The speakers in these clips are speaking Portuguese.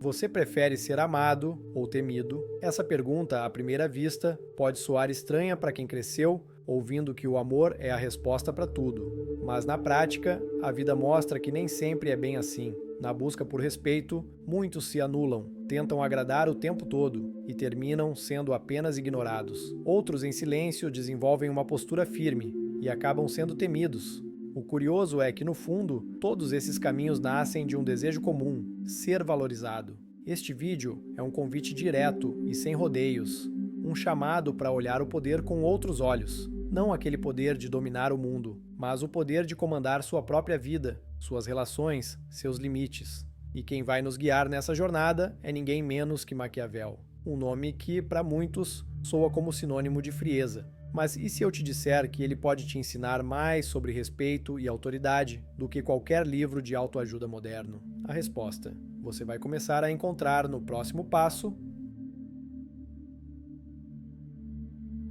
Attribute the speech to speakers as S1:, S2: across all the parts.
S1: Você prefere ser amado ou temido? Essa pergunta, à primeira vista, pode soar estranha para quem cresceu ouvindo que o amor é a resposta para tudo. Mas na prática, a vida mostra que nem sempre é bem assim. Na busca por respeito, muitos se anulam, tentam agradar o tempo todo e terminam sendo apenas ignorados. Outros, em silêncio, desenvolvem uma postura firme e acabam sendo temidos. O curioso é que, no fundo, todos esses caminhos nascem de um desejo comum: ser valorizado. Este vídeo é um convite direto e sem rodeios, um chamado para olhar o poder com outros olhos. Não aquele poder de dominar o mundo, mas o poder de comandar sua própria vida, suas relações, seus limites. E quem vai nos guiar nessa jornada é ninguém menos que Maquiavel. Um nome que, para muitos, soa como sinônimo de frieza. Mas e se eu te disser que ele pode te ensinar mais sobre respeito e autoridade do que qualquer livro de autoajuda moderno? A resposta você vai começar a encontrar no próximo passo.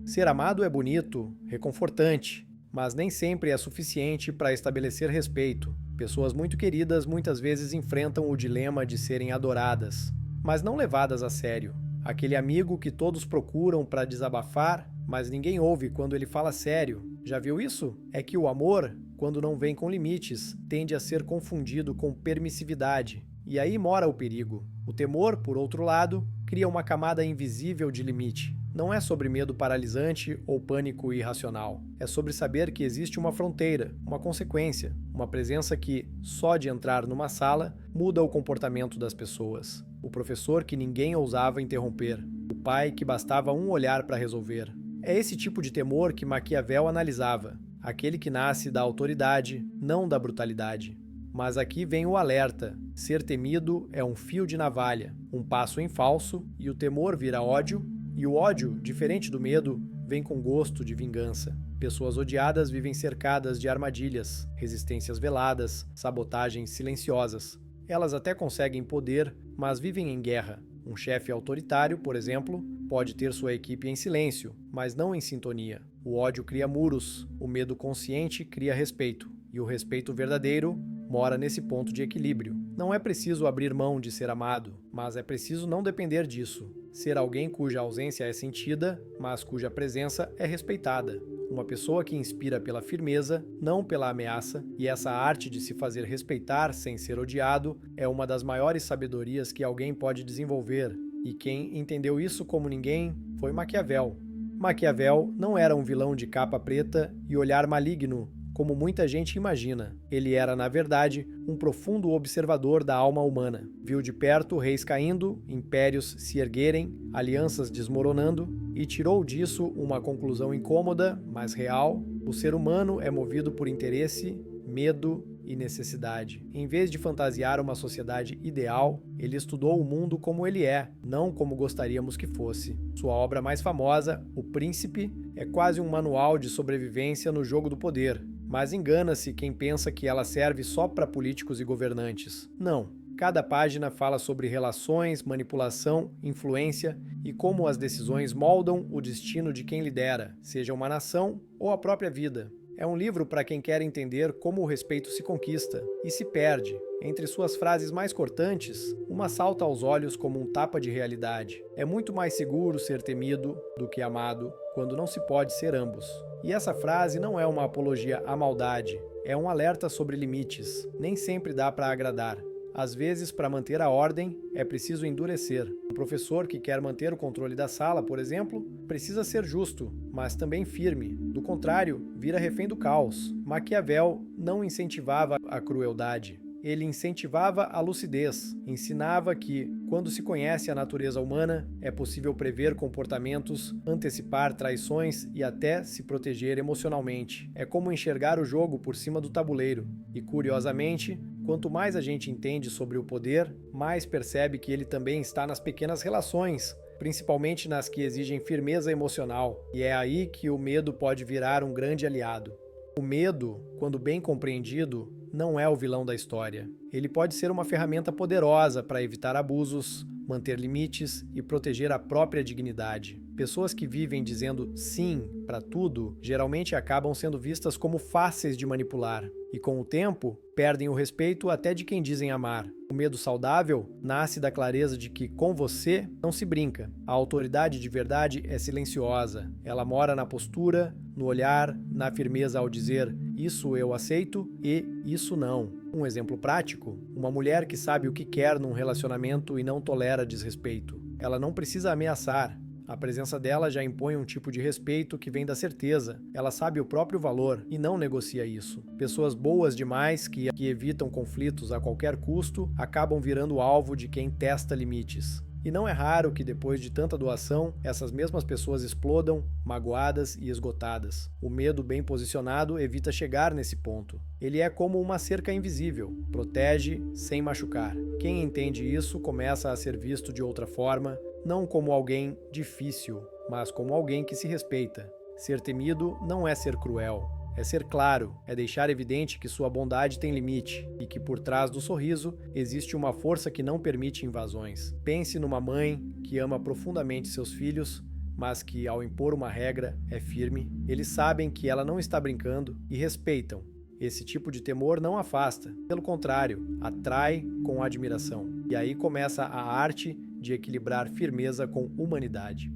S1: Ser amado é bonito, reconfortante, mas nem sempre é suficiente para estabelecer respeito. Pessoas muito queridas muitas vezes enfrentam o dilema de serem adoradas, mas não levadas a sério. Aquele amigo que todos procuram para desabafar, mas ninguém ouve quando ele fala sério. Já viu isso? É que o amor, quando não vem com limites, tende a ser confundido com permissividade. E aí mora o perigo. O temor, por outro lado, cria uma camada invisível de limite. Não é sobre medo paralisante ou pânico irracional. É sobre saber que existe uma fronteira, uma consequência, uma presença que, só de entrar numa sala, muda o comportamento das pessoas. O professor que ninguém ousava interromper. O pai que bastava um olhar para resolver. É esse tipo de temor que Maquiavel analisava. Aquele que nasce da autoridade, não da brutalidade. Mas aqui vem o alerta. Ser temido é um fio de navalha, um passo em falso, e o temor vira ódio. E o ódio, diferente do medo, vem com gosto de vingança. Pessoas odiadas vivem cercadas de armadilhas, resistências veladas, sabotagens silenciosas. Elas até conseguem poder, mas vivem em guerra. Um chefe autoritário, por exemplo, pode ter sua equipe em silêncio, mas não em sintonia. O ódio cria muros, o medo consciente cria respeito, e o respeito verdadeiro mora nesse ponto de equilíbrio. Não é preciso abrir mão de ser amado, mas é preciso não depender disso. Ser alguém cuja ausência é sentida, mas cuja presença é respeitada. Uma pessoa que inspira pela firmeza, não pela ameaça, e essa arte de se fazer respeitar sem ser odiado é uma das maiores sabedorias que alguém pode desenvolver. E quem entendeu isso como ninguém foi Maquiavel. Maquiavel não era um vilão de capa preta e olhar maligno, como muita gente imagina. Ele era, na verdade, um profundo observador da alma humana. Viu de perto reis caindo, impérios se erguerem, alianças desmoronando, e tirou disso uma conclusão incômoda, mas real: o ser humano é movido por interesse, medo e necessidade. Em vez de fantasiar uma sociedade ideal, ele estudou o mundo como ele é, não como gostaríamos que fosse. Sua obra mais famosa, O Príncipe, é quase um manual de sobrevivência no jogo do poder. Mas engana-se quem pensa que ela serve só para políticos e governantes. Não. Cada página fala sobre relações, manipulação, influência e como as decisões moldam o destino de quem lidera, seja uma nação ou a própria vida. É um livro para quem quer entender como o respeito se conquista e se perde. Entre suas frases mais cortantes, uma salta aos olhos como um tapa de realidade. É muito mais seguro ser temido do que amado, quando não se pode ser ambos. E essa frase não é uma apologia à maldade, é um alerta sobre limites. Nem sempre dá para agradar. Às vezes, para manter a ordem, é preciso endurecer. Um professor que quer manter o controle da sala, por exemplo, precisa ser justo, mas também firme. Do contrário, vira refém do caos. Maquiavel não incentivava a crueldade. Ele incentivava a lucidez, ensinava que, quando se conhece a natureza humana, é possível prever comportamentos, antecipar traições e até se proteger emocionalmente. É como enxergar o jogo por cima do tabuleiro. E, curiosamente, quanto mais a gente entende sobre o poder, mais percebe que ele também está nas pequenas relações, principalmente nas que exigem firmeza emocional. E é aí que o medo pode virar um grande aliado. O medo, quando bem compreendido, não é o vilão da história. Ele pode ser uma ferramenta poderosa para evitar abusos, manter limites e proteger a própria dignidade. Pessoas que vivem dizendo sim para tudo geralmente acabam sendo vistas como fáceis de manipular e, com o tempo, perdem o respeito até de quem dizem amar. O medo saudável nasce da clareza de que com você não se brinca. A autoridade de verdade é silenciosa. Ela mora na postura, no olhar, na firmeza ao dizer isso eu aceito e isso não. Um exemplo prático: uma mulher que sabe o que quer num relacionamento e não tolera desrespeito. Ela não precisa ameaçar. A presença dela já impõe um tipo de respeito que vem da certeza. Ela sabe o próprio valor e não negocia isso. Pessoas boas demais que evitam conflitos a qualquer custo acabam virando alvo de quem testa limites. E não é raro que depois de tanta doação, essas mesmas pessoas explodam, magoadas e esgotadas. O medo bem posicionado evita chegar nesse ponto. Ele é como uma cerca invisível, protege sem machucar. Quem entende isso começa a ser visto de outra forma, não como alguém difícil, mas como alguém que se respeita. Ser temido não é ser cruel. É ser claro, é deixar evidente que sua bondade tem limite e que por trás do sorriso existe uma força que não permite invasões. Pense numa mãe que ama profundamente seus filhos, mas que, ao impor uma regra, é firme. Eles sabem que ela não está brincando e respeitam. Esse tipo de temor não afasta, pelo contrário, atrai com admiração. E aí começa a arte de equilibrar firmeza com humanidade.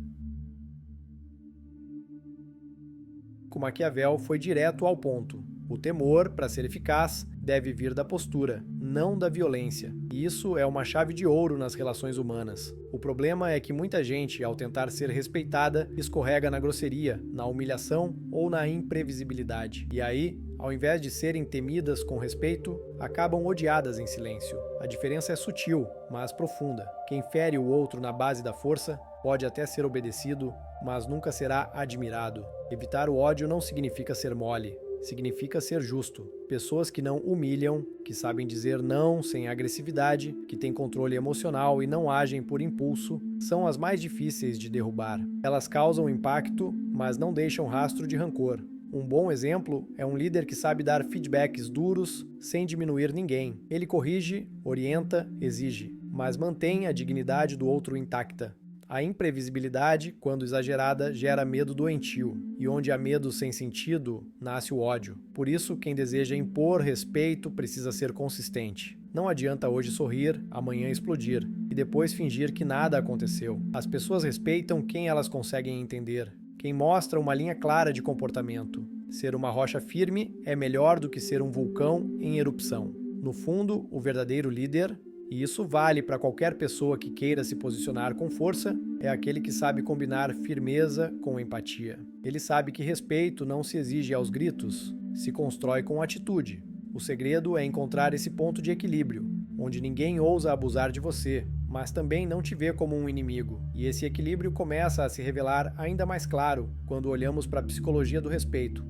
S1: Maquiavel foi direto ao ponto. O temor, para ser eficaz, deve vir da postura, não da violência. E isso é uma chave de ouro nas relações humanas. O problema é que muita gente, ao tentar ser respeitada, escorrega na grosseria, na humilhação ou na imprevisibilidade. E aí, ao invés de serem temidas com respeito, acabam odiadas em silêncio. A diferença é sutil, mas profunda. Quem fere o outro na base da força pode até ser obedecido, mas nunca será admirado. Evitar o ódio não significa ser mole, significa ser justo. Pessoas que não humilham, que sabem dizer não sem agressividade, que têm controle emocional e não agem por impulso, são as mais difíceis de derrubar. Elas causam impacto, mas não deixam rastro de rancor. Um bom exemplo é um líder que sabe dar feedbacks duros sem diminuir ninguém. Ele corrige, orienta, exige, mas mantém a dignidade do outro intacta. A imprevisibilidade, quando exagerada, gera medo doentio, e onde há medo sem sentido, nasce o ódio. Por isso, quem deseja impor respeito precisa ser consistente. Não adianta hoje sorrir, amanhã explodir, e depois fingir que nada aconteceu. As pessoas respeitam quem elas conseguem entender, quem mostra uma linha clara de comportamento. Ser uma rocha firme é melhor do que ser um vulcão em erupção. No fundo, o verdadeiro líder, e isso vale para qualquer pessoa que queira se posicionar com força, é aquele que sabe combinar firmeza com empatia. Ele sabe que respeito não se exige aos gritos, se constrói com atitude. O segredo é encontrar esse ponto de equilíbrio, onde ninguém ousa abusar de você, mas também não te vê como um inimigo. E esse equilíbrio começa a se revelar ainda mais claro quando olhamos para a psicologia do respeito.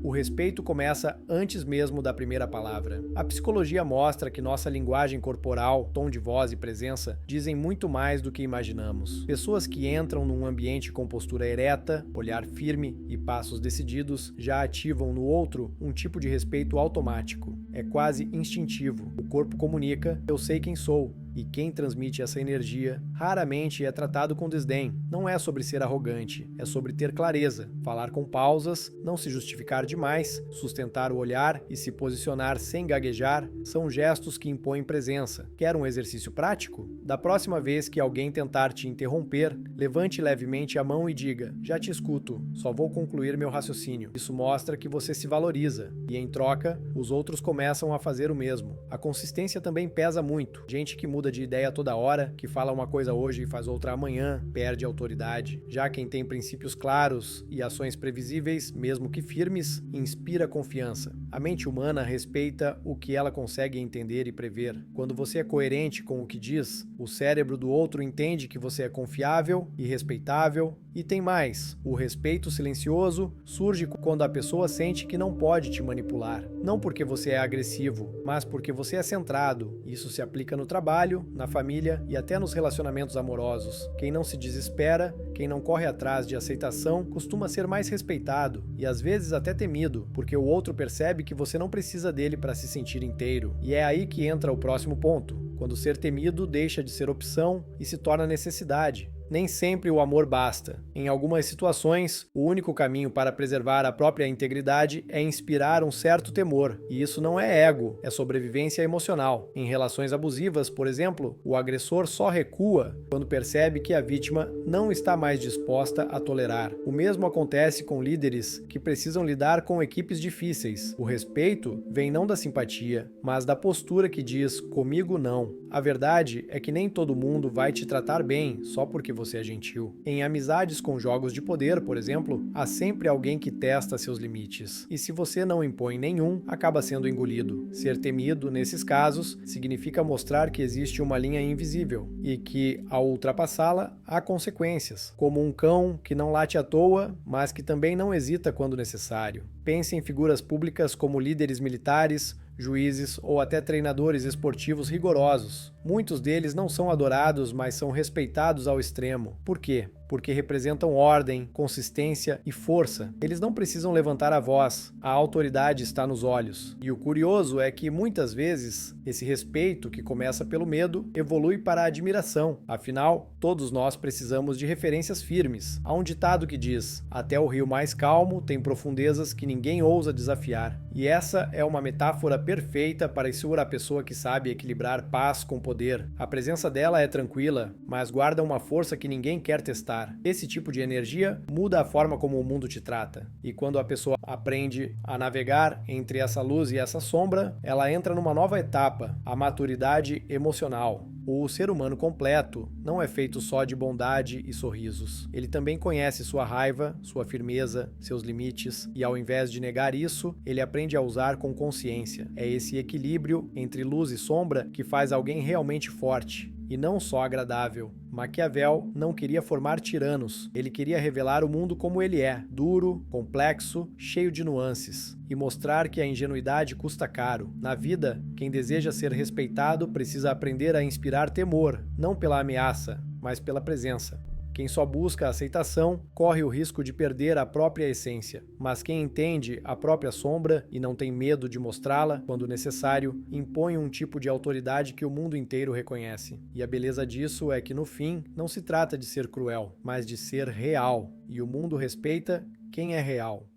S1: O respeito começa antes mesmo da primeira palavra. A psicologia mostra que nossa linguagem corporal, tom de voz e presença dizem muito mais do que imaginamos. Pessoas que entram num ambiente com postura ereta, olhar firme e passos decididos já ativam no outro um tipo de respeito automático. É quase instintivo. O corpo comunica: eu sei quem sou. E quem transmite essa energia raramente é tratado com desdém. Não é sobre ser arrogante, é sobre ter clareza, falar com pausas, não se justificar demais, sustentar o olhar e se posicionar sem gaguejar são gestos que impõem presença. Quer um exercício prático? Da próxima vez que alguém tentar te interromper, levante levemente a mão e diga: já te escuto, só vou concluir meu raciocínio. Isso mostra que você se valoriza e, em troca, os outros começam a fazer o mesmo. A consistência também pesa muito. Gente que muda de ideia toda hora, que fala uma coisa hoje e faz outra amanhã, perde autoridade. Já quem tem princípios claros e ações previsíveis, mesmo que firmes, inspira confiança. A mente humana respeita o que ela consegue entender e prever. Quando você é coerente com o que diz, o cérebro do outro entende que você é confiável e respeitável. E tem mais, o respeito silencioso surge quando a pessoa sente que não pode te manipular. Não porque você é agressivo, mas porque você é centrado. Isso se aplica no trabalho, na família e até nos relacionamentos amorosos. Quem não se desespera, quem não corre atrás de aceitação, costuma ser mais respeitado e às vezes até temido, porque o outro percebe que você não precisa dele para se sentir inteiro. E é aí que entra o próximo ponto, quando ser temido deixa de ser opção e se torna necessidade. Nem sempre o amor basta. Em algumas situações, o único caminho para preservar a própria integridade é inspirar um certo temor, e isso não é ego, é sobrevivência emocional. Em relações abusivas, por exemplo, o agressor só recua quando percebe que a vítima não está mais disposta a tolerar. O mesmo acontece com líderes que precisam lidar com equipes difíceis. O respeito vem não da simpatia, mas da postura que diz comigo não. A verdade é que nem todo mundo vai te tratar bem só porque você é gentil. Em amizades com jogos de poder, por exemplo, há sempre alguém que testa seus limites. E se você não impõe nenhum, acaba sendo engolido. Ser temido, nesses casos, significa mostrar que existe uma linha invisível e que, ao ultrapassá-la, há consequências, como um cão que não late à toa, mas que também não hesita quando necessário. Pense em figuras públicas como líderes militares, juízes ou até treinadores esportivos rigorosos. Muitos deles não são adorados, mas são respeitados ao extremo. Por quê? Porque representam ordem, consistência e força. Eles não precisam levantar a voz, a autoridade está nos olhos. E o curioso é que, muitas vezes, esse respeito, que começa pelo medo, evolui para a admiração. Afinal, todos nós precisamos de referências firmes. Há um ditado que diz: até o rio mais calmo tem profundezas que ninguém ousa desafiar. E essa é uma metáfora perfeita para a pessoa que sabe equilibrar paz com poder. A presença dela é tranquila, mas guarda uma força que ninguém quer testar. Esse tipo de energia muda a forma como o mundo te trata. E quando a pessoa aprende a navegar entre essa luz e essa sombra, ela entra numa nova etapa, a maturidade emocional. O ser humano completo não é feito só de bondade e sorrisos. Ele também conhece sua raiva, sua firmeza, seus limites, e ao invés de negar isso, ele aprende a usar com consciência. É esse equilíbrio entre luz e sombra que faz alguém realmente forte, e não só agradável. Maquiavel não queria formar tiranos, ele queria revelar o mundo como ele é, duro, complexo, cheio de nuances, e mostrar que a ingenuidade custa caro. Na vida, quem deseja ser respeitado precisa aprender a inspirar temor, não pela ameaça, mas pela presença. Quem só busca a aceitação corre o risco de perder a própria essência, mas quem entende a própria sombra e não tem medo de mostrá-la, quando necessário, impõe um tipo de autoridade que o mundo inteiro reconhece. E a beleza disso é que, no fim, não se trata de ser cruel, mas de ser real, e o mundo respeita quem é real.